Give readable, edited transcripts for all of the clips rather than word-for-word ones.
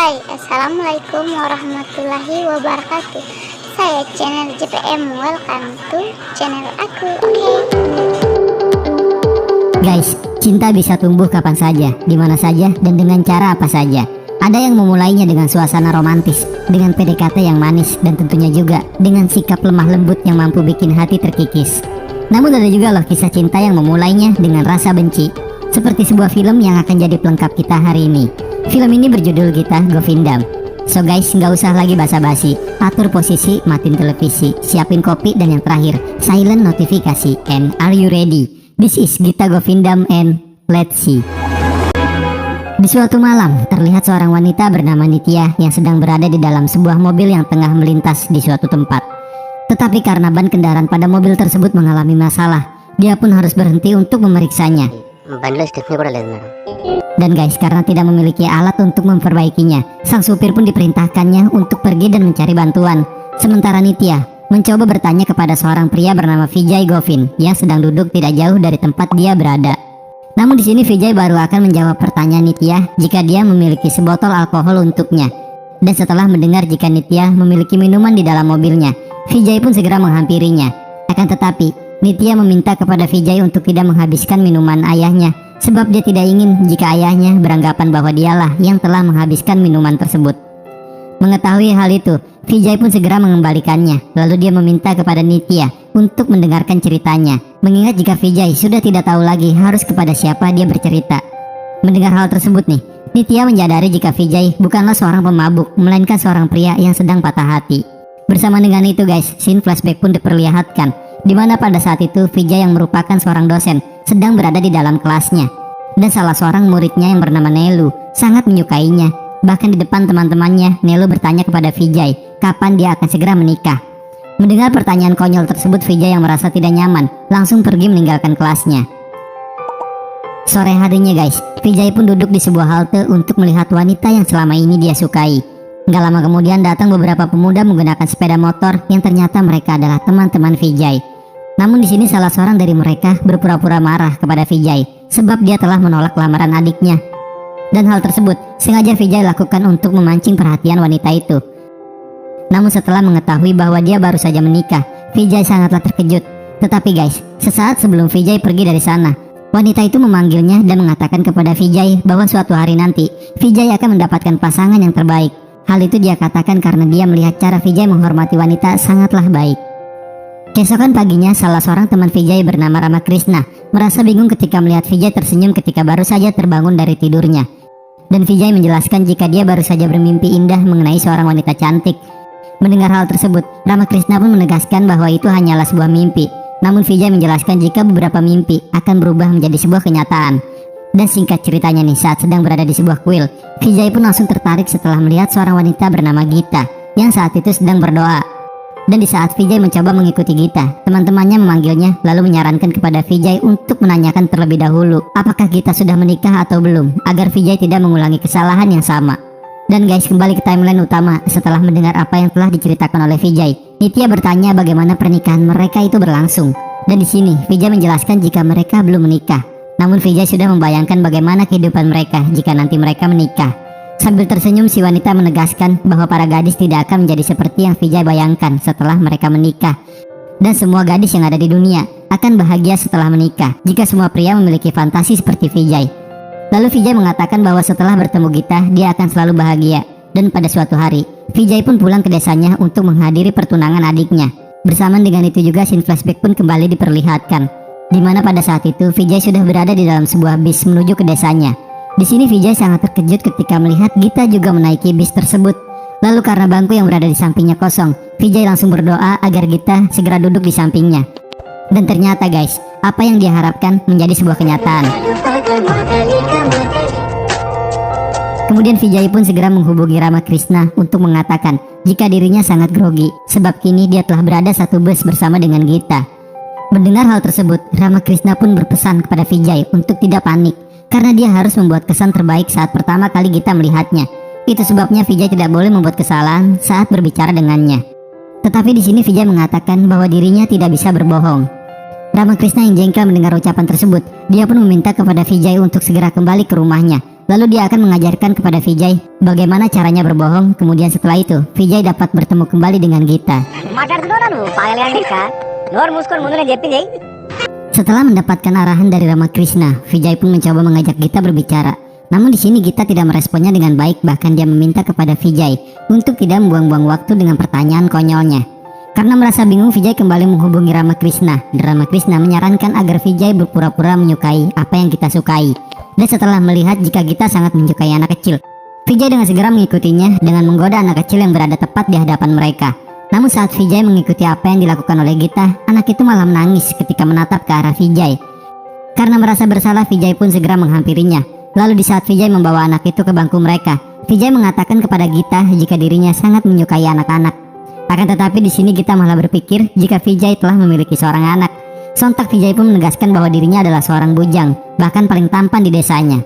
Hai, assalamualaikum warahmatullahi wabarakatuh. Saya channel JPM, welcome to channel aku. Guys, cinta bisa tumbuh kapan saja, di mana saja, dan dengan cara apa saja. Ada yang memulainya dengan suasana romantis, dengan PDKT yang manis, dan tentunya juga dengan sikap lemah lembut yang mampu bikin hati terkikis. Namun ada juga loh kisah cinta yang memulainya dengan rasa benci, seperti sebuah film yang akan jadi pelengkap kita hari ini. Film ini berjudul Gita Govindam. So guys, nggak usah lagi basa-basi, atur posisi, matiin televisi, siapin kopi, dan yang terakhir, silent notifikasi. And are you ready? This is Gita Govindam and let's see. Di suatu malam, terlihat seorang wanita bernama Nitya yang sedang berada di dalam sebuah mobil yang tengah melintas di suatu tempat. Tetapi karena ban kendaraan pada mobil tersebut mengalami masalah, dia pun harus berhenti untuk memeriksanya. Dan guys, karena tidak memiliki alat untuk memperbaikinya, sang supir pun diperintahkannya untuk pergi dan mencari bantuan. Sementara Nitya mencoba bertanya kepada seorang pria bernama Vijay Govind yang sedang duduk tidak jauh dari tempat dia berada. Namun di sini Vijay baru akan menjawab pertanyaan Nitya jika dia memiliki sebotol alkohol untuknya. Dan setelah mendengar jika Nitya memiliki minuman di dalam mobilnya, Vijay pun segera menghampirinya. Akan tetapi Nitya meminta kepada Vijay untuk tidak menghabiskan minuman ayahnya, sebab dia tidak ingin jika ayahnya beranggapan bahwa dialah yang telah menghabiskan minuman tersebut. Mengetahui hal itu, Vijay pun segera mengembalikannya. Lalu dia meminta kepada Nitya untuk mendengarkan ceritanya, mengingat jika Vijay sudah tidak tahu lagi harus kepada siapa dia bercerita. Mendengar hal tersebut nih, Nitya menyadari jika Vijay bukanlah seorang pemabuk, melainkan seorang pria yang sedang patah hati. Bersama dengan itu guys, scene flashback pun diperlihatkan, di mana pada saat itu Vijay yang merupakan seorang dosen sedang berada di dalam kelasnya, dan salah seorang muridnya yang bernama Nelu sangat menyukainya. Bahkan di depan teman-temannya, Nelu bertanya kepada Vijay kapan dia akan segera menikah. Mendengar pertanyaan konyol tersebut, Vijay yang merasa tidak nyaman langsung pergi meninggalkan kelasnya. Sore harinya guys, Vijay pun duduk di sebuah halte untuk melihat wanita yang selama ini dia sukai. Gak lama kemudian datang beberapa pemuda menggunakan sepeda motor yang ternyata mereka adalah teman-teman Vijay. Namun di sini salah seorang dari mereka berpura-pura marah kepada Vijay sebab dia telah menolak lamaran adiknya. Dan hal tersebut sengaja Vijay lakukan untuk memancing perhatian wanita itu. Namun setelah mengetahui bahwa dia baru saja menikah, Vijay sangatlah terkejut. Tetapi guys, sesaat sebelum Vijay pergi dari sana, wanita itu memanggilnya dan mengatakan kepada Vijay bahwa suatu hari nanti Vijay akan mendapatkan pasangan yang terbaik. Hal itu dia katakan karena dia melihat cara Vijay menghormati wanita sangatlah baik. Keesokan paginya, salah seorang teman Vijay bernama Ramakrishna merasa bingung ketika melihat Vijay tersenyum ketika baru saja terbangun dari tidurnya. Dan Vijay menjelaskan jika dia baru saja bermimpi indah mengenai seorang wanita cantik. Mendengar hal tersebut, Ramakrishna pun menegaskan bahwa itu hanyalah sebuah mimpi. Namun Vijay menjelaskan jika beberapa mimpi akan berubah menjadi sebuah kenyataan. Dan singkat ceritanya nih, saat sedang berada di sebuah kuil, Vijay pun langsung tertarik setelah melihat seorang wanita bernama Gita yang saat itu sedang berdoa. Dan di saat Vijay mencoba mengikuti Gita, teman-temannya memanggilnya lalu menyarankan kepada Vijay untuk menanyakan terlebih dahulu apakah Gita sudah menikah atau belum, agar Vijay tidak mengulangi kesalahan yang sama. Dan guys, kembali ke timeline utama. Setelah mendengar apa yang telah diceritakan oleh Vijay, Nitya bertanya bagaimana pernikahan mereka itu berlangsung. Dan di sini Vijay menjelaskan jika mereka belum menikah. Namun Vijay sudah membayangkan bagaimana kehidupan mereka jika nanti mereka menikah. Sambil tersenyum, si wanita menegaskan bahwa para gadis tidak akan menjadi seperti yang Vijay bayangkan setelah mereka menikah. Dan semua gadis yang ada di dunia akan bahagia setelah menikah jika semua pria memiliki fantasi seperti Vijay. Lalu Vijay mengatakan bahwa setelah bertemu Gita, dia akan selalu bahagia. Dan pada suatu hari, Vijay pun pulang ke desanya untuk menghadiri pertunangan adiknya. Bersamaan dengan itu juga scene flashback pun kembali diperlihatkan, di mana pada saat itu Vijay sudah berada di dalam sebuah bis menuju ke desanya. Di sini Vijay sangat terkejut ketika melihat Gita juga menaiki bis tersebut. Lalu karena bangku yang berada di sampingnya kosong, Vijay langsung berdoa agar Gita segera duduk di sampingnya. Dan ternyata guys, apa yang dia harapkan menjadi sebuah kenyataan. Kemudian Vijay pun segera menghubungi Ramakrishna untuk mengatakan jika dirinya sangat grogi sebab kini dia telah berada satu bus bersama dengan Gita. Mendengar hal tersebut, Ramakrishna pun berpesan kepada Vijay untuk tidak panik karena dia harus membuat kesan terbaik saat pertama kali Gita melihatnya. Itu sebabnya Vijay tidak boleh membuat kesalahan saat berbicara dengannya. Tetapi di sini Vijay mengatakan bahwa dirinya tidak bisa berbohong. Ramakrishna yang jengkel mendengar ucapan tersebut, dia pun meminta kepada Vijay untuk segera kembali ke rumahnya Lalu dia akan mengajarkan kepada Vijay bagaimana caranya berbohong. Kemudian setelah itu Vijay dapat bertemu kembali dengan Gita. Setelah mendapatkan arahan dari Ramakrishna, Vijay pun mencoba mengajak Gita berbicara. Namun di sini Gita tidak meresponnya dengan baik, bahkan dia meminta kepada Vijay untuk tidak membuang-buang waktu dengan pertanyaan konyolnya. Karena merasa bingung, Vijay kembali menghubungi Ramakrishna. Dan Ramakrishna menyarankan agar Vijay berpura-pura menyukai apa yang Gita sukai. Dan setelah melihat jika Gita sangat menyukai anak kecil, Vijay dengan segera mengikutinya dengan menggoda anak kecil yang berada tepat di hadapan mereka. Namun saat Vijay mengikuti apa yang dilakukan oleh Gita, anak itu malah menangis ketika menatap ke arah Vijay. Karena merasa bersalah, Vijay pun segera menghampirinya. Lalu di saat Vijay membawa anak itu ke bangku mereka, Vijay mengatakan kepada Gita jika dirinya sangat menyukai anak-anak. Akan tetapi di sini Gita malah berpikir jika Vijay telah memiliki seorang anak. Sontak Vijay pun menegaskan bahwa dirinya adalah seorang bujang, bahkan paling tampan di desanya.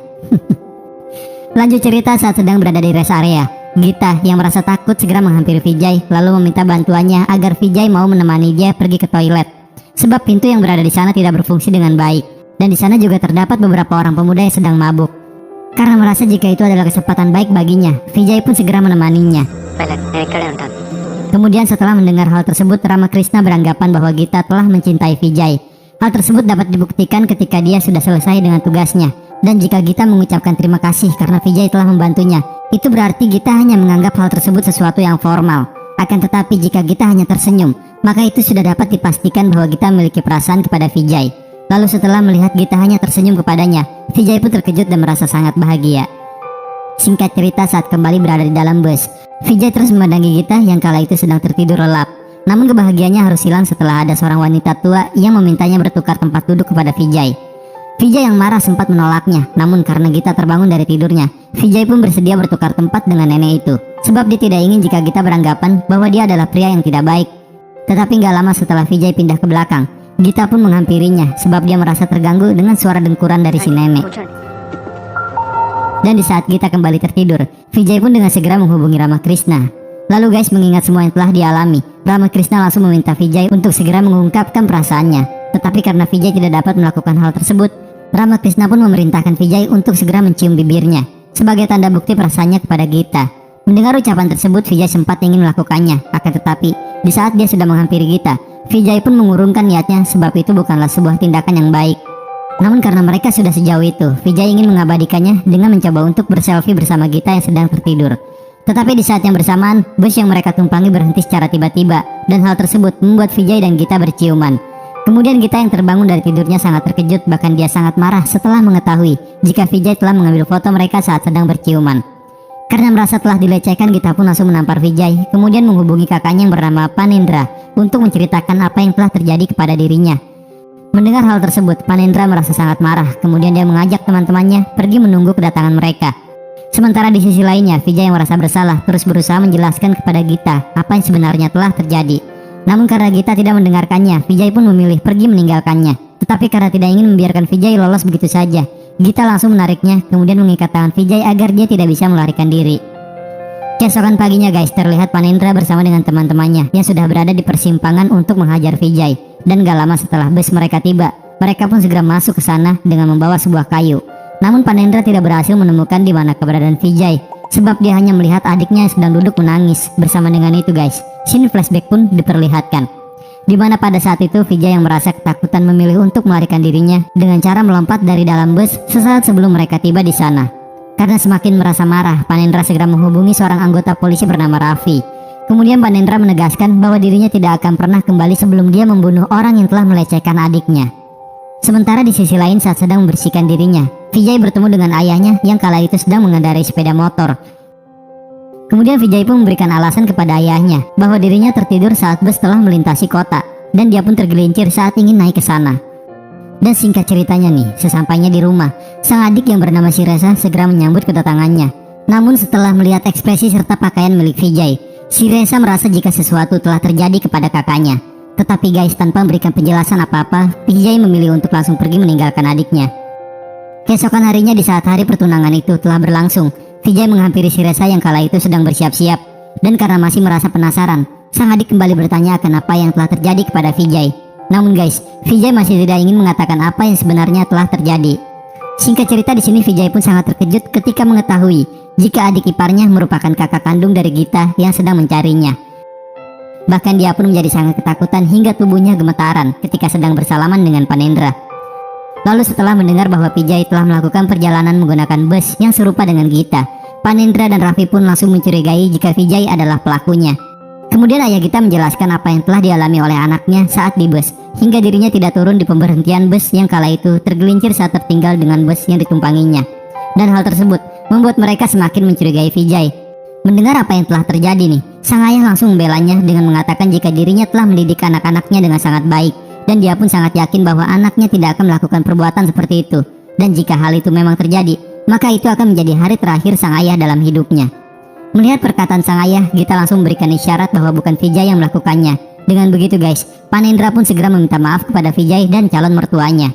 Lanjut cerita saat sedang berada di rest area, Gita yang merasa takut segera menghampiri Vijay lalu meminta bantuannya agar Vijay mau menemani dia pergi ke toilet. Sebab pintu yang berada di sana tidak berfungsi dengan baik, dan di sana juga terdapat beberapa orang pemuda yang sedang mabuk. Karena merasa jika itu adalah kesempatan baik baginya, Vijay pun segera menemaninya. Kemudian setelah mendengar hal tersebut, Ramakrishna beranggapan bahwa Gita telah mencintai Vijay. Hal tersebut dapat dibuktikan ketika dia sudah selesai dengan tugasnya. Dan jika Gita mengucapkan terima kasih karena Vijay telah membantunya, itu berarti Gita hanya menganggap hal tersebut sesuatu yang formal. Akan tetapi jika Gita hanya tersenyum, maka itu sudah dapat dipastikan bahwa Gita memiliki perasaan kepada Vijay. Lalu setelah melihat Gita hanya tersenyum kepadanya, Vijay pun terkejut dan merasa sangat bahagia. Singkat cerita, saat kembali berada di dalam bus, Vijay terus memandangi Gita yang kala itu sedang tertidur lelap. Namun kebahagiaannya harus hilang setelah ada seorang wanita tua yang memintanya bertukar tempat duduk kepada Vijay. Vijay yang marah sempat menolaknya, namun karena Gita terbangun dari tidurnya, Vijay pun bersedia bertukar tempat dengan nenek itu. Sebab dia tidak ingin jika Gita beranggapan bahwa dia adalah pria yang tidak baik. Tetapi gak lama setelah Vijay pindah ke belakang, Gita pun menghampirinya sebab dia merasa terganggu dengan suara dengkuran dari si nenek. Dan di saat Gita kembali tertidur, Vijay pun dengan segera menghubungi Ramakrishna. Lalu guys, mengingat semua yang telah dialami, Ramakrishna langsung meminta Vijay untuk segera mengungkapkan perasaannya. Tetapi karena Vijay tidak dapat melakukan hal tersebut, Ramakrishna pun memerintahkan Vijay untuk segera mencium bibirnya sebagai tanda bukti perasaannya kepada Gita. Mendengar ucapan tersebut, Vijay sempat ingin melakukannya. Akan tetapi di saat dia sudah menghampiri Gita, Vijay pun mengurungkan niatnya sebab itu bukanlah sebuah tindakan yang baik. Namun karena mereka sudah sejauh itu, Vijay ingin mengabadikannya dengan mencoba untuk berselfie bersama Gita yang sedang tertidur. Tetapi di saat yang bersamaan, bus yang mereka tumpangi berhenti secara tiba-tiba, dan hal tersebut membuat Vijay dan Gita berciuman. Kemudian Gita yang terbangun dari tidurnya sangat terkejut, bahkan dia sangat marah setelah mengetahui jika Vijay telah mengambil foto mereka saat sedang berciuman. Karena merasa telah dilecehkan, Gita pun langsung menampar Vijay, kemudian menghubungi kakaknya yang bernama Panendra untuk menceritakan apa yang telah terjadi kepada dirinya. Mendengar hal tersebut, Panendra merasa sangat marah. Kemudian dia mengajak teman-temannya pergi menunggu kedatangan mereka. Sementara di sisi lainnya, Vijay yang merasa bersalah terus berusaha menjelaskan kepada Gita apa yang sebenarnya telah terjadi. Namun karena Gita tidak mendengarkannya, Vijay pun memilih pergi meninggalkannya. Tetapi karena tidak ingin membiarkan Vijay lolos begitu saja, Gita langsung menariknya, kemudian mengikat tangan Vijay agar dia tidak bisa melarikan diri. Keesokan paginya guys, terlihat Panendra bersama dengan teman-temannya yang sudah berada di persimpangan untuk menghajar Vijay. Dan gak lama setelah bus mereka tiba, mereka pun segera masuk ke sana dengan membawa sebuah kayu. Namun Panendra tidak berhasil menemukan di mana keberadaan Vijay, sebab dia hanya melihat adiknya yang sedang duduk menangis. Bersama dengan itu guys, scene flashback pun diperlihatkan, di mana pada saat itu Vijay yang merasa ketakutan memilih untuk melarikan dirinya dengan cara melompat dari dalam bus sesaat sebelum mereka tiba di sana. Karena semakin merasa marah, Panendra segera menghubungi seorang anggota polisi bernama Raffi. Kemudian Panendra menegaskan bahwa dirinya tidak akan pernah kembali sebelum dia membunuh orang yang telah melecehkan adiknya. Sementara di sisi lain, saat sedang membersihkan dirinya, Vijay bertemu dengan ayahnya yang kala itu sedang mengendarai sepeda motor. Kemudian Vijay pun memberikan alasan kepada ayahnya bahwa dirinya tertidur saat bus telah melintasi kota, dan dia pun tergelincir saat ingin naik ke sana. Dan singkat ceritanya nih, sesampainya di rumah, sang adik yang bernama Siresa segera menyambut kedatangannya. Namun setelah melihat ekspresi serta pakaian milik Vijay, Siresa merasa jika sesuatu telah terjadi kepada kakaknya. Tetapi guys, tanpa memberikan penjelasan apa-apa, Vijay memilih untuk langsung pergi meninggalkan adiknya. Keesokan harinya di saat hari pertunangan itu telah berlangsung, Vijay menghampiri Siresa yang kala itu sedang bersiap-siap. Dan karena masih merasa penasaran, sang adik kembali bertanya akan apa yang telah terjadi kepada Vijay. Namun guys, Vijay masih tidak ingin mengatakan apa yang sebenarnya telah terjadi. Singkat cerita, di sini Vijay pun sangat terkejut ketika mengetahui jika adik iparnya merupakan kakak kandung dari Gita yang sedang mencarinya. Bahkan dia pun menjadi sangat ketakutan hingga tubuhnya gemetaran ketika sedang bersalaman dengan Panendra. Lalu setelah mendengar bahwa Vijay telah melakukan perjalanan menggunakan bus yang serupa dengan Gita, Panendra dan Raffi pun langsung mencurigai jika Vijay adalah pelakunya. Kemudian ayah Gita menjelaskan apa yang telah dialami oleh anaknya saat di bus, hingga dirinya tidak turun di pemberhentian bus yang kala itu tergelincir saat tertinggal dengan bus yang ditumpanginya. Dan hal tersebut membuat mereka semakin mencurigai Vijay. Mendengar apa yang telah terjadi nih, sang ayah langsung membelanya dengan mengatakan jika dirinya telah mendidik anak-anaknya dengan sangat baik, dan dia pun sangat yakin bahwa anaknya tidak akan melakukan perbuatan seperti itu. Dan jika hal itu memang terjadi, maka itu akan menjadi hari terakhir sang ayah dalam hidupnya. Melihat perkataan sang ayah, Gita langsung memberikan isyarat bahwa bukan Vijay yang melakukannya. Dengan begitu guys, Panendra pun segera meminta maaf kepada Vijay dan calon mertuanya.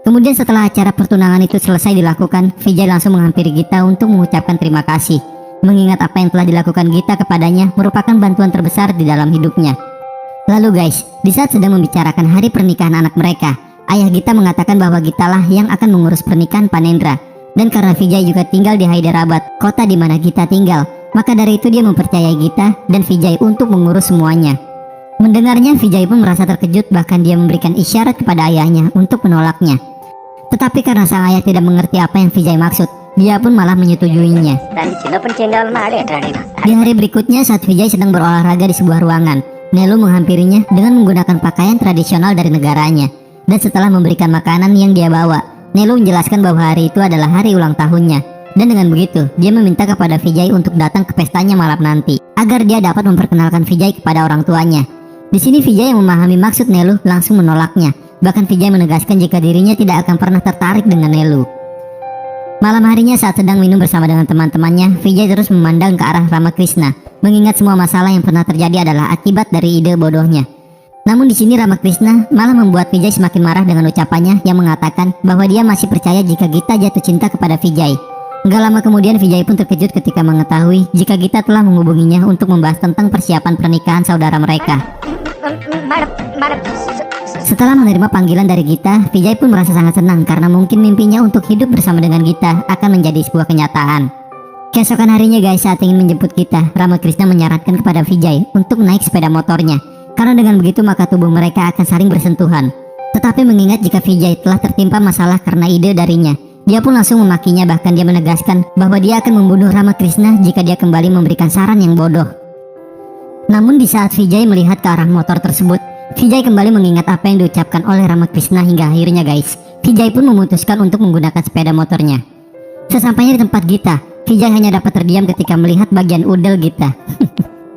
Kemudian setelah acara pertunangan itu selesai dilakukan, Vijay langsung menghampiri Gita untuk mengucapkan terima kasih. Mengingat apa yang telah dilakukan Gita kepadanya merupakan bantuan terbesar di dalam hidupnya. Lalu guys, di saat sedang membicarakan hari pernikahan anak mereka, ayah Gita mengatakan bahwa Gita lah yang akan mengurus pernikahan Panendra. Dan karena Vijay juga tinggal di Hyderabad, kota di mana Gita tinggal, maka dari itu dia mempercayai Gita dan Vijay untuk mengurus semuanya. Mendengarnya, Vijay pun merasa terkejut, bahkan dia memberikan isyarat kepada ayahnya untuk menolaknya. Tetapi karena sang ayah tidak mengerti apa yang Vijay maksud, dia pun malah menyetujuinya. Di hari berikutnya saat Vijay sedang berolahraga di sebuah ruangan, Nelu menghampirinya dengan menggunakan pakaian tradisional dari negaranya. Dan setelah memberikan makanan yang dia bawa, Nelu menjelaskan bahwa hari itu adalah hari ulang tahunnya. Dan dengan begitu, dia meminta kepada Vijay untuk datang ke pestanya malam nanti, agar dia dapat memperkenalkan Vijay kepada orang tuanya. Di sini Vijay yang memahami maksud Nelu langsung menolaknya. Bahkan Vijay menegaskan jika dirinya tidak akan pernah tertarik dengan Nelu. Malam harinya saat sedang minum bersama dengan teman-temannya, Vijay terus memandang ke arah Ramakrishna, mengingat semua masalah yang pernah terjadi adalah akibat dari ide bodohnya. Namun di sini Ramakrishna malah membuat Vijay semakin marah dengan ucapannya yang mengatakan bahwa dia masih percaya jika Gita jatuh cinta kepada Vijay. Enggak lama kemudian Vijay pun terkejut ketika mengetahui jika Gita telah menghubunginya untuk membahas tentang persiapan pernikahan saudara mereka. Setelah menerima panggilan dari Gita, Vijay pun merasa sangat senang karena mungkin mimpinya untuk hidup bersama dengan Gita akan menjadi sebuah kenyataan. Keesokan harinya guys, saat ingin menjemput Gita, Ramakrishna menyarankan kepada Vijay untuk naik sepeda motornya. Karena dengan begitu maka tubuh mereka akan saling bersentuhan. Tetapi mengingat jika Vijay telah tertimpa masalah karena ide darinya, dia pun langsung memakinya, bahkan dia menegaskan bahwa dia akan membunuh Ramakrishna jika dia kembali memberikan saran yang bodoh. Namun di saat Vijay melihat ke arah motor tersebut, Vijay kembali mengingat apa yang diucapkan oleh Ramakrishna hingga akhirnya guys, Vijay pun memutuskan untuk menggunakan sepeda motornya. Sesampainya di tempat Gita, Vijay hanya dapat terdiam ketika melihat bagian udel Gita.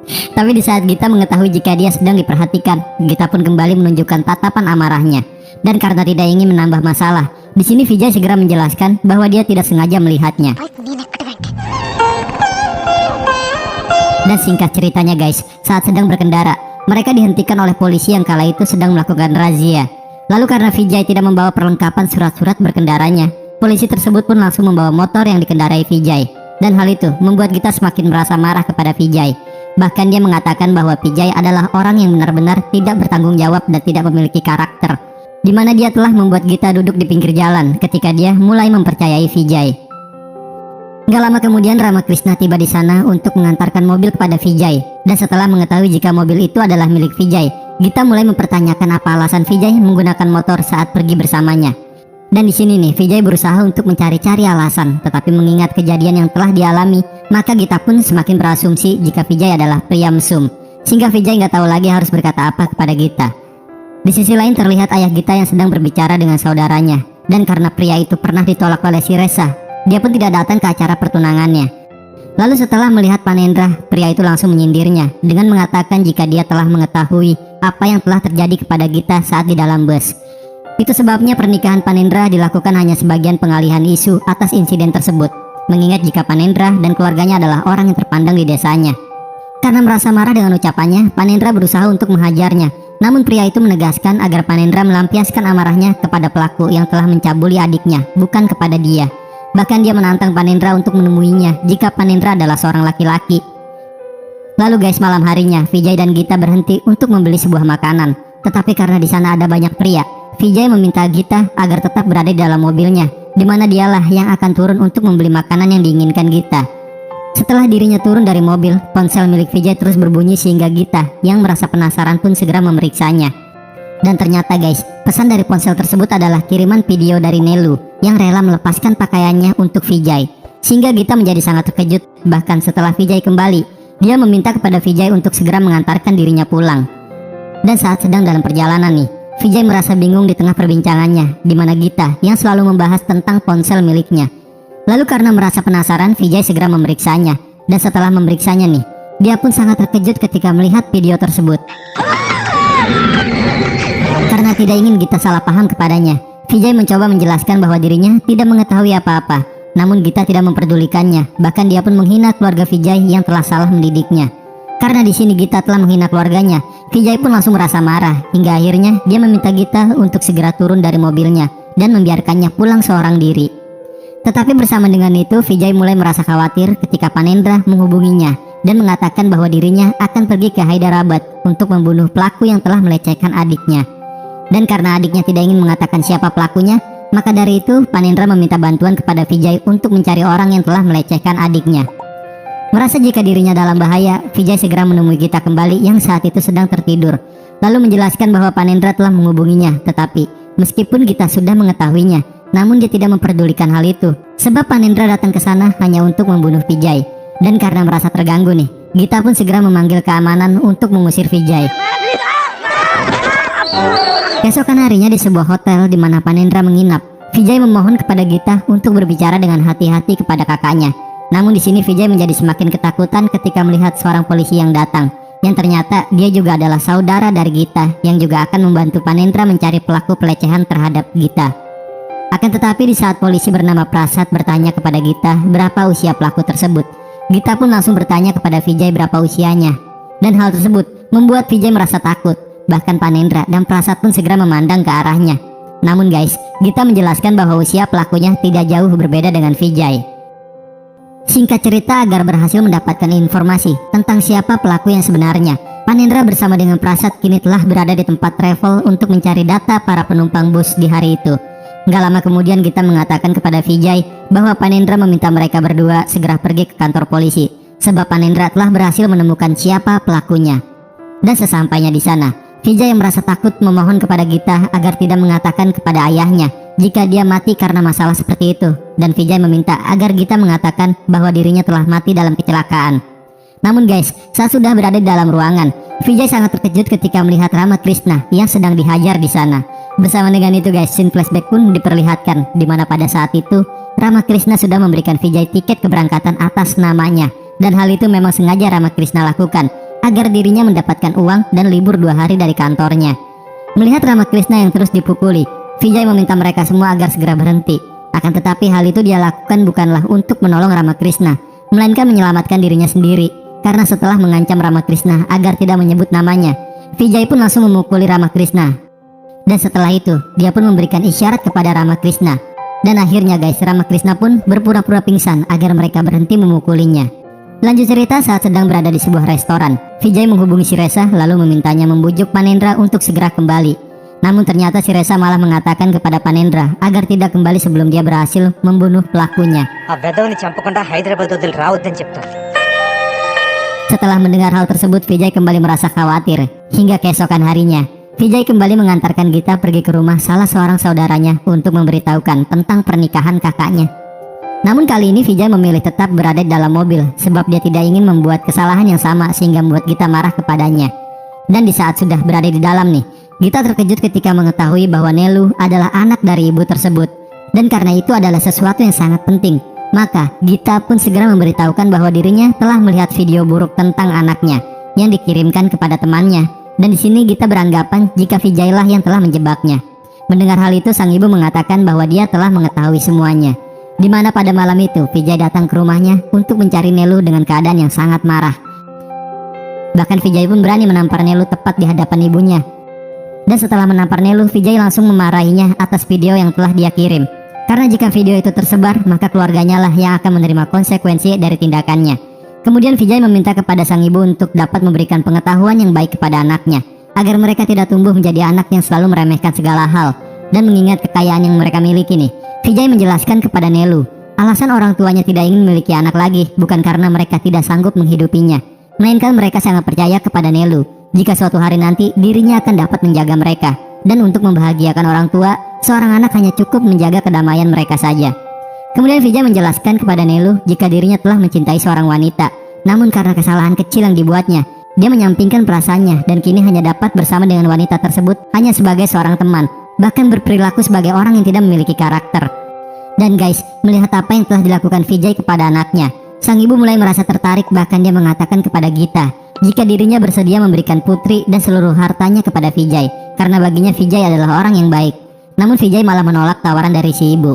Tapi di saat Gita mengetahui jika dia sedang diperhatikan, Gita pun kembali menunjukkan tatapan amarahnya. Dan karena tidak ingin menambah masalah, di sini Vijay segera menjelaskan bahwa dia tidak sengaja melihatnya. Dan singkat ceritanya guys, saat sedang berkendara, mereka dihentikan oleh polisi yang kala itu sedang melakukan razia. Lalu karena Vijay tidak membawa perlengkapan surat-surat berkendaranya, polisi tersebut pun langsung membawa motor yang dikendarai Vijay. Dan hal itu membuat Gita semakin merasa marah kepada Vijay. Bahkan dia mengatakan bahwa Vijay adalah orang yang benar-benar tidak bertanggung jawab dan tidak memiliki karakter, di mana dia telah membuat Gita duduk di pinggir jalan ketika dia mulai mempercayai Vijay. Gak lama kemudian Ramakrishna tiba di sana untuk mengantarkan mobil kepada Vijay. Dan setelah mengetahui jika mobil itu adalah milik Vijay, Gita mulai mempertanyakan apa alasan Vijay menggunakan motor saat pergi bersamanya. Dan di sini nih Vijay berusaha untuk mencari-cari alasan, tetapi mengingat kejadian yang telah dialami, maka Gita pun semakin berasumsi jika Vijay adalah pria mesum, sehingga Vijay nggak tahu lagi harus berkata apa kepada Gita. Di sisi lain terlihat ayah Gita yang sedang berbicara dengan saudaranya, dan karena pria itu pernah ditolak oleh si Resa, dia pun tidak datang ke acara pertunangannya. Lalu setelah melihat Panendra, pria itu langsung menyindirnya dengan mengatakan jika dia telah mengetahui apa yang telah terjadi kepada Gita saat di dalam bus. Itu sebabnya pernikahan Panendra dilakukan hanya sebagian pengalihan isu atas insiden tersebut, mengingat jika Panendra dan keluarganya adalah orang yang terpandang di desanya. Karena merasa marah dengan ucapannya, Panendra berusaha untuk menghajarnya. Namun pria itu menegaskan agar Panendra melampiaskan amarahnya kepada pelaku yang telah mencabuli adiknya, bukan kepada dia. Bahkan dia menantang Panendra untuk menemuinya jika Panendra adalah seorang laki-laki. Lalu guys, malam harinya Vijay dan Gita berhenti untuk membeli sebuah makanan. Tetapi karena di sana ada banyak pria, Vijay meminta Gita agar tetap berada di dalam mobilnya di mana dialah yang akan turun untuk membeli makanan yang diinginkan Gita. Setelah dirinya turun dari mobil, ponsel milik Vijay terus berbunyi sehingga Gita yang merasa penasaran pun segera memeriksanya. Dan ternyata guys, pesan dari ponsel tersebut adalah kiriman video dari Nelu yang rela melepaskan pakaiannya untuk Vijay. Sehingga Gita menjadi sangat terkejut. Bahkan setelah Vijay kembali, dia meminta kepada Vijay untuk segera mengantarkan dirinya pulang. Dan saat sedang dalam perjalanan nih, Vijay merasa bingung di tengah perbincangannya, di mana Gita yang selalu membahas tentang ponsel miliknya. Lalu karena merasa penasaran, Vijay segera memeriksanya. Dan setelah memeriksanya nih, dia pun sangat terkejut ketika melihat video tersebut. Karena tidak ingin Gita salah paham kepadanya, Vijay mencoba menjelaskan bahwa dirinya tidak mengetahui apa-apa. Namun Gita tidak memperdulikannya, bahkan dia pun menghina keluarga Vijay yang telah salah mendidiknya. Karena di sini Gita telah menghina keluarganya, Vijay pun langsung merasa marah, hingga akhirnya dia meminta Gita untuk segera turun dari mobilnya dan membiarkannya pulang seorang diri. Tetapi bersama dengan itu, Vijay mulai merasa khawatir ketika Panendra menghubunginya dan mengatakan bahwa dirinya akan pergi ke Hyderabad untuk membunuh pelaku yang telah melecehkan adiknya. Dan karena adiknya tidak ingin mengatakan siapa pelakunya, maka dari itu Panendra meminta bantuan kepada Vijay untuk mencari orang yang telah melecehkan adiknya. Merasa jika dirinya dalam bahaya, Vijay segera menemui Gita kembali yang saat itu sedang tertidur, lalu menjelaskan bahwa Panendra telah menghubunginya. Tetapi meskipun Gita sudah mengetahuinya, namun dia tidak memperdulikan hal itu, sebab Panendra datang ke sana hanya untuk membunuh Vijay. Dan karena merasa terganggu nih, Gita pun segera memanggil keamanan untuk mengusir Vijay. Keesokan harinya di sebuah hotel di mana Panendra menginap, Vijay memohon kepada Gita untuk berbicara dengan hati-hati kepada kakaknya. Namun di sini Vijay menjadi semakin ketakutan ketika melihat seorang polisi yang datang, yang ternyata dia juga adalah saudara dari Gita yang juga akan membantu Panendra mencari pelaku pelecehan terhadap Gita. Akan tetapi di saat polisi bernama Prasad bertanya kepada Gita berapa usia pelaku tersebut, Gita pun langsung bertanya kepada Vijay berapa usianya. Dan hal tersebut membuat Vijay merasa takut. Bahkan Panendra dan Prasad pun segera memandang ke arahnya. Namun guys, Gita menjelaskan bahwa usia pelakunya tidak jauh berbeda dengan Vijay. Singkat cerita, agar berhasil mendapatkan informasi tentang siapa pelaku yang sebenarnya, Panendra bersama dengan Prasad kini telah berada di tempat travel untuk mencari data para penumpang bus di hari itu. Gak lama kemudian Gita mengatakan kepada Vijay bahwa Panendra meminta mereka berdua segera pergi ke kantor polisi, sebab Panendra telah berhasil menemukan siapa pelakunya. Dan sesampainya di sana, Vijay yang merasa takut memohon kepada Gita agar tidak mengatakan kepada ayahnya jika dia mati karena masalah seperti itu. Dan Vijay meminta agar Gita mengatakan bahwa dirinya telah mati dalam kecelakaan. Namun guys, saat sudah berada di dalam ruangan, Vijay sangat terkejut ketika melihat Ramakrishna yang sedang dihajar di sana. Bersama dengan itu guys, scene flashback pun diperlihatkan, di mana pada saat itu Ramakrishna sudah memberikan Vijay tiket keberangkatan atas namanya. Dan hal itu memang sengaja Ramakrishna lakukan agar dirinya mendapatkan uang dan libur 2 hari dari kantornya. Melihat Ramakrishna yang terus dipukuli, Vijay meminta mereka semua agar segera berhenti. Akan tetapi hal itu dia lakukan bukanlah untuk menolong Ramakrishna, melainkan menyelamatkan dirinya sendiri. Karena setelah mengancam Ramakrishna agar tidak menyebut namanya, Vijay pun langsung memukuli Ramakrishna. Dan setelah itu, dia pun memberikan isyarat kepada Ramakrishna. Dan akhirnya guys, Ramakrishna pun berpura-pura pingsan agar mereka berhenti memukulinya. Lanjut cerita, saat sedang berada di sebuah restoran, Vijay menghubungi si Resa lalu memintanya membujuk Panendra untuk segera kembali. Namun ternyata si Resa malah mengatakan kepada Panendra agar tidak kembali sebelum dia berhasil membunuh pelakunya. Setelah mendengar hal tersebut, Vijay kembali merasa khawatir. Hingga keesokan harinya, Vijay kembali mengantarkan Gita pergi ke rumah salah seorang saudaranya untuk memberitahukan tentang pernikahan kakaknya. Namun kali ini Vijay memilih tetap berada di dalam mobil, sebab dia tidak ingin membuat kesalahan yang sama sehingga membuat Gita marah kepadanya. Dan di saat sudah berada di dalam nih, Gita terkejut ketika mengetahui bahwa Nelu adalah anak dari ibu tersebut. Dan karena itu adalah sesuatu yang sangat penting, maka Gita pun segera memberitahukan bahwa dirinya telah melihat video buruk tentang anaknya yang dikirimkan kepada temannya. Dan di sini Gita beranggapan jika Vijay lah yang telah menjebaknya. Mendengar hal itu, sang ibu mengatakan bahwa dia telah mengetahui semuanya. Di mana pada malam itu Vijay datang ke rumahnya untuk mencari Nelu dengan keadaan yang sangat marah. Bahkan Vijay pun berani menampar Nelu tepat di hadapan ibunya. Dan setelah menampar Nelu, Vijay langsung memarahinya atas video yang telah dia kirim. Karena jika video itu tersebar, maka keluarganya lah yang akan menerima konsekuensi dari tindakannya. Kemudian Vijay meminta kepada sang ibu untuk dapat memberikan pengetahuan yang baik kepada anaknya, agar mereka tidak tumbuh menjadi anak yang selalu meremehkan segala hal. Dan mengingat kekayaan yang mereka miliki nih, Vijay menjelaskan kepada Nelu, alasan orang tuanya tidak ingin memiliki anak lagi bukan karena mereka tidak sanggup menghidupinya, melainkan mereka sangat percaya kepada Nelu jika suatu hari nanti dirinya akan dapat menjaga mereka. Dan untuk membahagiakan orang tua, seorang anak hanya cukup menjaga kedamaian mereka saja. Kemudian Vijay menjelaskan kepada Nelu jika dirinya telah mencintai seorang wanita, namun karena kesalahan kecil yang dibuatnya, dia menyampingkan perasaannya dan kini hanya dapat bersama dengan wanita tersebut hanya sebagai seorang teman, bahkan berperilaku sebagai orang yang tidak memiliki karakter. Dan guys, melihat apa yang telah dilakukan Vijay kepada anaknya, sang ibu mulai merasa tertarik, bahkan dia mengatakan kepada Gita jika dirinya bersedia memberikan putri dan seluruh hartanya kepada Vijay, karena baginya Vijay adalah orang yang baik. Namun Vijay malah menolak tawaran dari si ibu.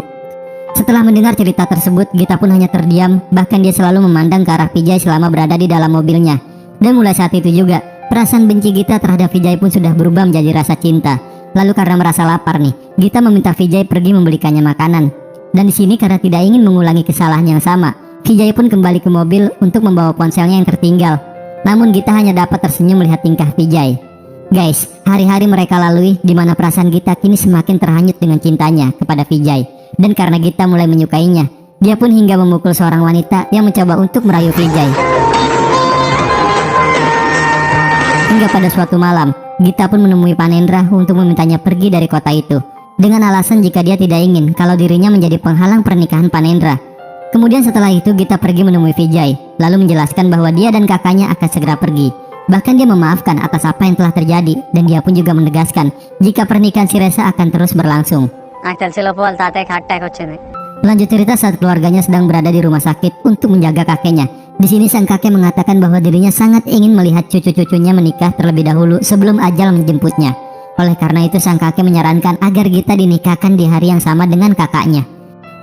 Setelah mendengar cerita tersebut, Gita pun hanya terdiam, bahkan dia selalu memandang ke arah Vijay selama berada di dalam mobilnya. Dan mulai saat itu juga, perasaan benci Gita terhadap Vijay pun sudah berubah menjadi rasa cinta. Lalu karena merasa lapar nih, Gita meminta Vijay pergi membelikannya makanan. Dan di sini karena tidak ingin mengulangi kesalahan yang sama, Vijay pun kembali ke mobil untuk membawa ponselnya yang tertinggal. Namun Gita hanya dapat tersenyum melihat tingkah Vijay. Guys, hari-hari mereka lalui di mana perasaan Gita kini semakin terhanyut dengan cintanya kepada Vijay. Dan karena Gita mulai menyukainya, dia pun hingga memukul seorang wanita yang mencoba untuk merayu Vijay. Hingga pada suatu malam, Gita pun menemui Panendra untuk memintanya pergi dari kota itu, dengan alasan jika dia tidak ingin kalau dirinya menjadi penghalang pernikahan Panendra. Kemudian setelah itu Gita pergi menemui Vijay, lalu menjelaskan bahwa dia dan kakaknya akan segera pergi. Bahkan dia memaafkan atas apa yang telah terjadi, dan dia pun juga menegaskan jika pernikahan si Reza akan terus berlangsung. Lanjut cerita saat keluarganya sedang berada di rumah sakit untuk menjaga kakeknya. Di sini sang kakek mengatakan bahwa dirinya sangat ingin melihat cucu-cucunya menikah terlebih dahulu sebelum ajal menjemputnya. Oleh karena itu sang kakek menyarankan agar Gita dinikahkan di hari yang sama dengan kakaknya.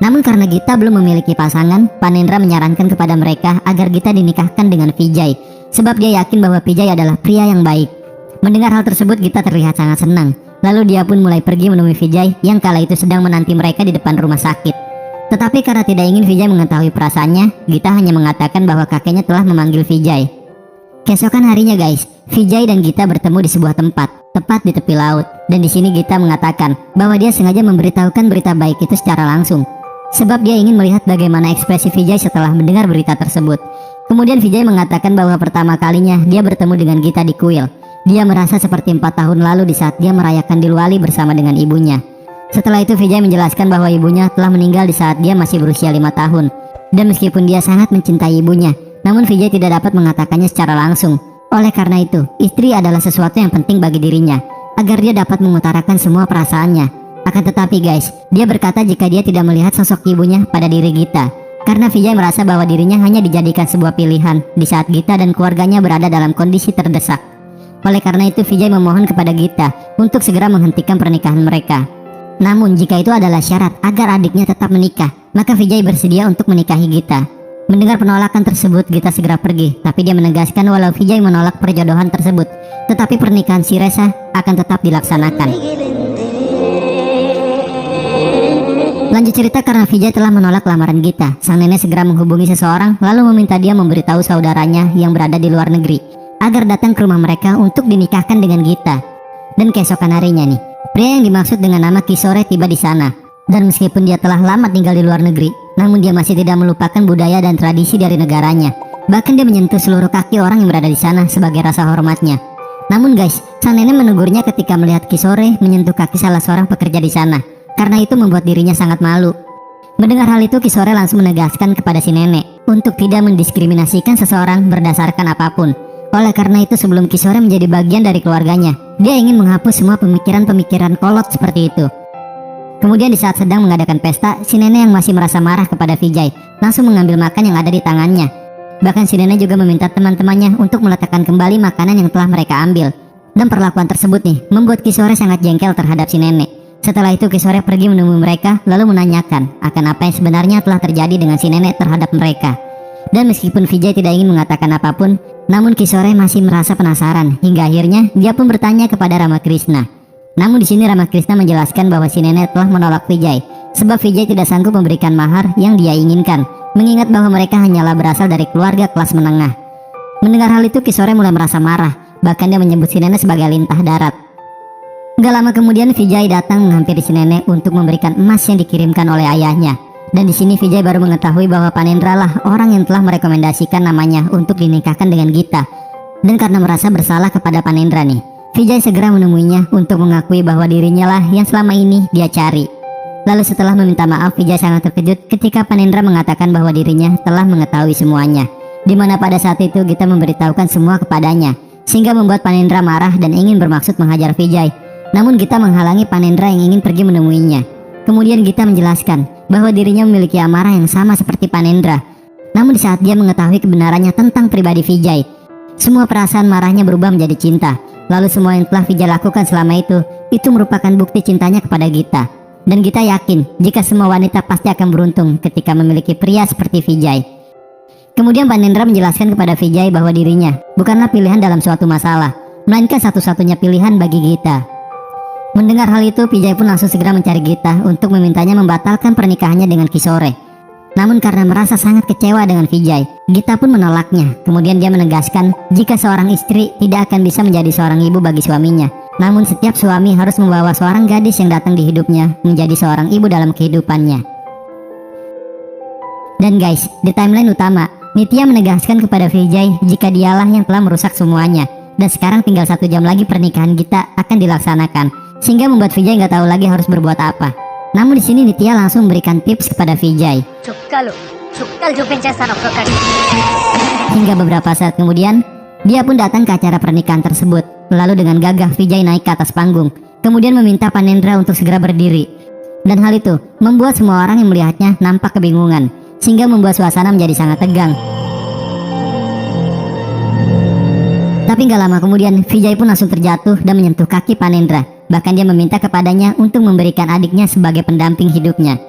Namun karena Gita belum memiliki pasangan, Panendra menyarankan kepada mereka agar Gita dinikahkan dengan Vijay, sebab dia yakin bahwa Vijay adalah pria yang baik. Mendengar hal tersebut, Gita terlihat sangat senang. Lalu dia pun mulai pergi menemui Vijay yang kala itu sedang menanti mereka di depan rumah sakit. Tetapi karena tidak ingin Vijay mengetahui perasaannya, Gita hanya mengatakan bahwa kakeknya telah memanggil Vijay. Keesokan harinya guys, Vijay dan Gita bertemu di sebuah tempat, tepat di tepi laut. Dan di sini Gita mengatakan bahwa dia sengaja memberitahukan berita baik itu secara langsung, sebab dia ingin melihat bagaimana ekspresi Vijay setelah mendengar berita tersebut. Kemudian Vijay mengatakan bahwa pertama kalinya dia bertemu dengan Gita di kuil. Dia merasa seperti 4 tahun lalu di saat dia merayakan Dilwali bersama dengan ibunya. Setelah itu Vijay menjelaskan bahwa ibunya telah meninggal di saat dia masih berusia 5 tahun. Dan meskipun dia sangat mencintai ibunya, namun Vijay tidak dapat mengatakannya secara langsung. Oleh karena itu, istri adalah sesuatu yang penting bagi dirinya, agar dia dapat mengutarakan semua perasaannya. Akan tetapi guys, dia berkata jika dia tidak melihat sosok ibunya pada diri Gita, karena Vijay merasa bahwa dirinya hanya dijadikan sebuah pilihan di saat Gita dan keluarganya berada dalam kondisi terdesak. Oleh karena itu Vijay memohon kepada Gita untuk segera menghentikan pernikahan mereka. Namun jika itu adalah syarat agar adiknya tetap menikah, maka Vijay bersedia untuk menikahi Gita. Mendengar penolakan tersebut, Gita segera pergi, tapi dia menegaskan walau Vijay menolak perjodohan tersebut, tetapi pernikahan si Reza akan tetap dilaksanakan. Lanjut cerita, karena Vijay telah menolak lamaran Gita, sang nenek segera menghubungi seseorang lalu meminta dia memberitahu saudaranya yang berada di luar negeri agar datang ke rumah mereka untuk dinikahkan dengan Gita. Dan keesokan harinya nih, pria yang dimaksud dengan nama Kishore tiba di sana. Dan meskipun dia telah lama tinggal di luar negeri, namun dia masih tidak melupakan budaya dan tradisi dari negaranya. Bahkan dia menyentuh seluruh kaki orang yang berada di sana sebagai rasa hormatnya. Namun guys, sang nenek menegurnya ketika melihat Kishore menyentuh kaki salah seorang pekerja di sana. Karena itu membuat dirinya sangat malu. Mendengar hal itu, Kishore langsung menegaskan kepada si nenek untuk tidak mendiskriminasikan seseorang berdasarkan apapun. Oleh karena itu sebelum Kishore menjadi bagian dari keluarganya, dia ingin menghapus semua pemikiran-pemikiran kolot seperti itu. Kemudian di saat sedang mengadakan pesta, si nenek yang masih merasa marah kepada Vijay langsung mengambil makan yang ada di tangannya. Bahkan si nenek juga meminta teman-temannya untuk meletakkan kembali makanan yang telah mereka ambil. Dan perlakuan tersebut nih membuat Kishore sangat jengkel terhadap si nenek. Setelah itu Kishore pergi menemui mereka lalu menanyakan akan apa yang sebenarnya telah terjadi dengan si nenek terhadap mereka. Dan meskipun Vijay tidak ingin mengatakan apapun, namun Kishore masih merasa penasaran hingga akhirnya dia pun bertanya kepada Ramakrishna. Namun di sini Ramakrishna menjelaskan bahwa si nenek telah menolak Vijay sebab Vijay tidak sanggup memberikan mahar yang dia inginkan, mengingat bahwa mereka hanyalah berasal dari keluarga kelas menengah. Mendengar hal itu Kishore mulai merasa marah, bahkan dia menyebut si nenek sebagai lintah darat. Gak lama kemudian Vijay datang menghampiri si nenek untuk memberikan emas yang dikirimkan oleh ayahnya. Dan di sini Vijay baru mengetahui bahwa Panendra lah orang yang telah merekomendasikan namanya untuk dinikahkan dengan Gita. Dan karena merasa bersalah kepada Panendra nih, Vijay segera menemuinya untuk mengakui bahwa dirinya lah yang selama ini dia cari. Lalu setelah meminta maaf, Vijay sangat terkejut ketika Panendra mengatakan bahwa dirinya telah mengetahui semuanya. Dimana pada saat itu Gita memberitahukan semua kepadanya, sehingga membuat Panendra marah dan ingin bermaksud menghajar Vijay. Namun Gita menghalangi Panendra yang ingin pergi menemuinya. Kemudian Gita menjelaskan bahwa dirinya memiliki amarah yang sama seperti Panendra. Namun di saat dia mengetahui kebenarannya tentang pribadi Vijay, semua perasaan marahnya berubah menjadi cinta. Lalu semua yang telah Vijay lakukan selama itu merupakan bukti cintanya kepada Gita. Dan Gita yakin jika semua wanita pasti akan beruntung ketika memiliki pria seperti Vijay. Kemudian Panendra menjelaskan kepada Vijay bahwa dirinya bukanlah pilihan dalam suatu masalah, melainkan satu-satunya pilihan bagi Gita. Mendengar hal itu, Vijay pun langsung segera mencari Gita untuk memintanya membatalkan pernikahannya dengan Kishore. Namun karena merasa sangat kecewa dengan Vijay, Gita pun menolaknya. Kemudian dia menegaskan jika seorang istri tidak akan bisa menjadi seorang ibu bagi suaminya. Namun setiap suami harus membawa seorang gadis yang datang di hidupnya menjadi seorang ibu dalam kehidupannya. Dan guys, di timeline utama, Nitya menegaskan kepada Vijay jika dialah yang telah merusak semuanya. Dan sekarang tinggal 1 jam lagi pernikahan Gita akan dilaksanakan, sehingga membuat Vijay nggak tahu lagi harus berbuat apa. Namun di sini Nitya langsung memberikan tips kepada Vijay. Hingga beberapa saat kemudian, dia pun datang ke acara pernikahan tersebut. Lalu dengan gagah Vijay naik ke atas panggung, kemudian meminta Panendra untuk segera berdiri. Dan hal itu membuat semua orang yang melihatnya nampak kebingungan, sehingga membuat suasana menjadi sangat tegang. Tapi gak lama kemudian Vijay pun langsung terjatuh dan menyentuh kaki Panendra. Bahkan dia meminta kepadanya untuk memberikan adiknya sebagai pendamping hidupnya.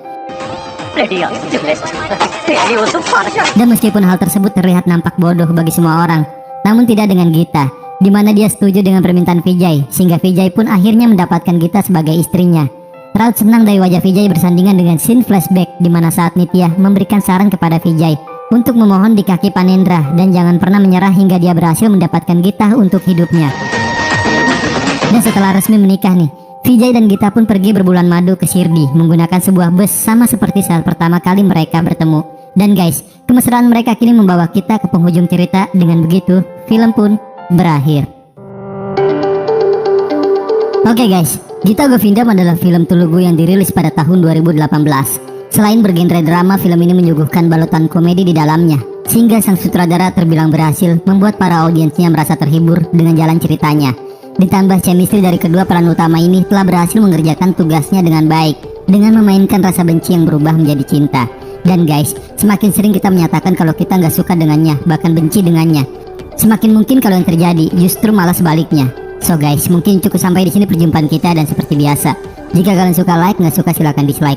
Dan meskipun hal tersebut terlihat nampak bodoh bagi semua orang, namun tidak dengan Gita, di mana dia setuju dengan permintaan Vijay, sehingga Vijay pun akhirnya mendapatkan Gita sebagai istrinya. Raut senang dari wajah Vijay bersandingan dengan scene flashback di mana saat Nitya memberikan saran kepada Vijay untuk memohon di kaki Panendra dan jangan pernah menyerah hingga dia berhasil mendapatkan Gita untuk hidupnya. Dan setelah resmi menikah nih, Vijay dan Gita pun pergi berbulan madu ke Shirdi menggunakan sebuah bus sama seperti saat pertama kali mereka bertemu. Dan guys, kemesraan mereka kini membawa kita ke penghujung cerita. Dengan begitu, film pun berakhir. Oke guys, Gita Govindam adalah film Telugu yang dirilis pada tahun 2018. Selain bergenre drama, film ini menyuguhkan balutan komedi di dalamnya, sehingga sang sutradara terbilang berhasil membuat para audiensnya merasa terhibur dengan jalan ceritanya. Ditambah chemistry dari kedua peran utama ini telah berhasil mengerjakan tugasnya dengan baik, dengan memainkan rasa benci yang berubah menjadi cinta. Dan guys, semakin sering kita menyatakan kalau kita nggak suka dengannya, bahkan benci dengannya, semakin mungkin kalau yang terjadi justru malah sebaliknya. So guys, mungkin cukup sampai di sini perjumpaan kita, dan seperti biasa, jika kalian suka like, nggak suka silahkan dislike.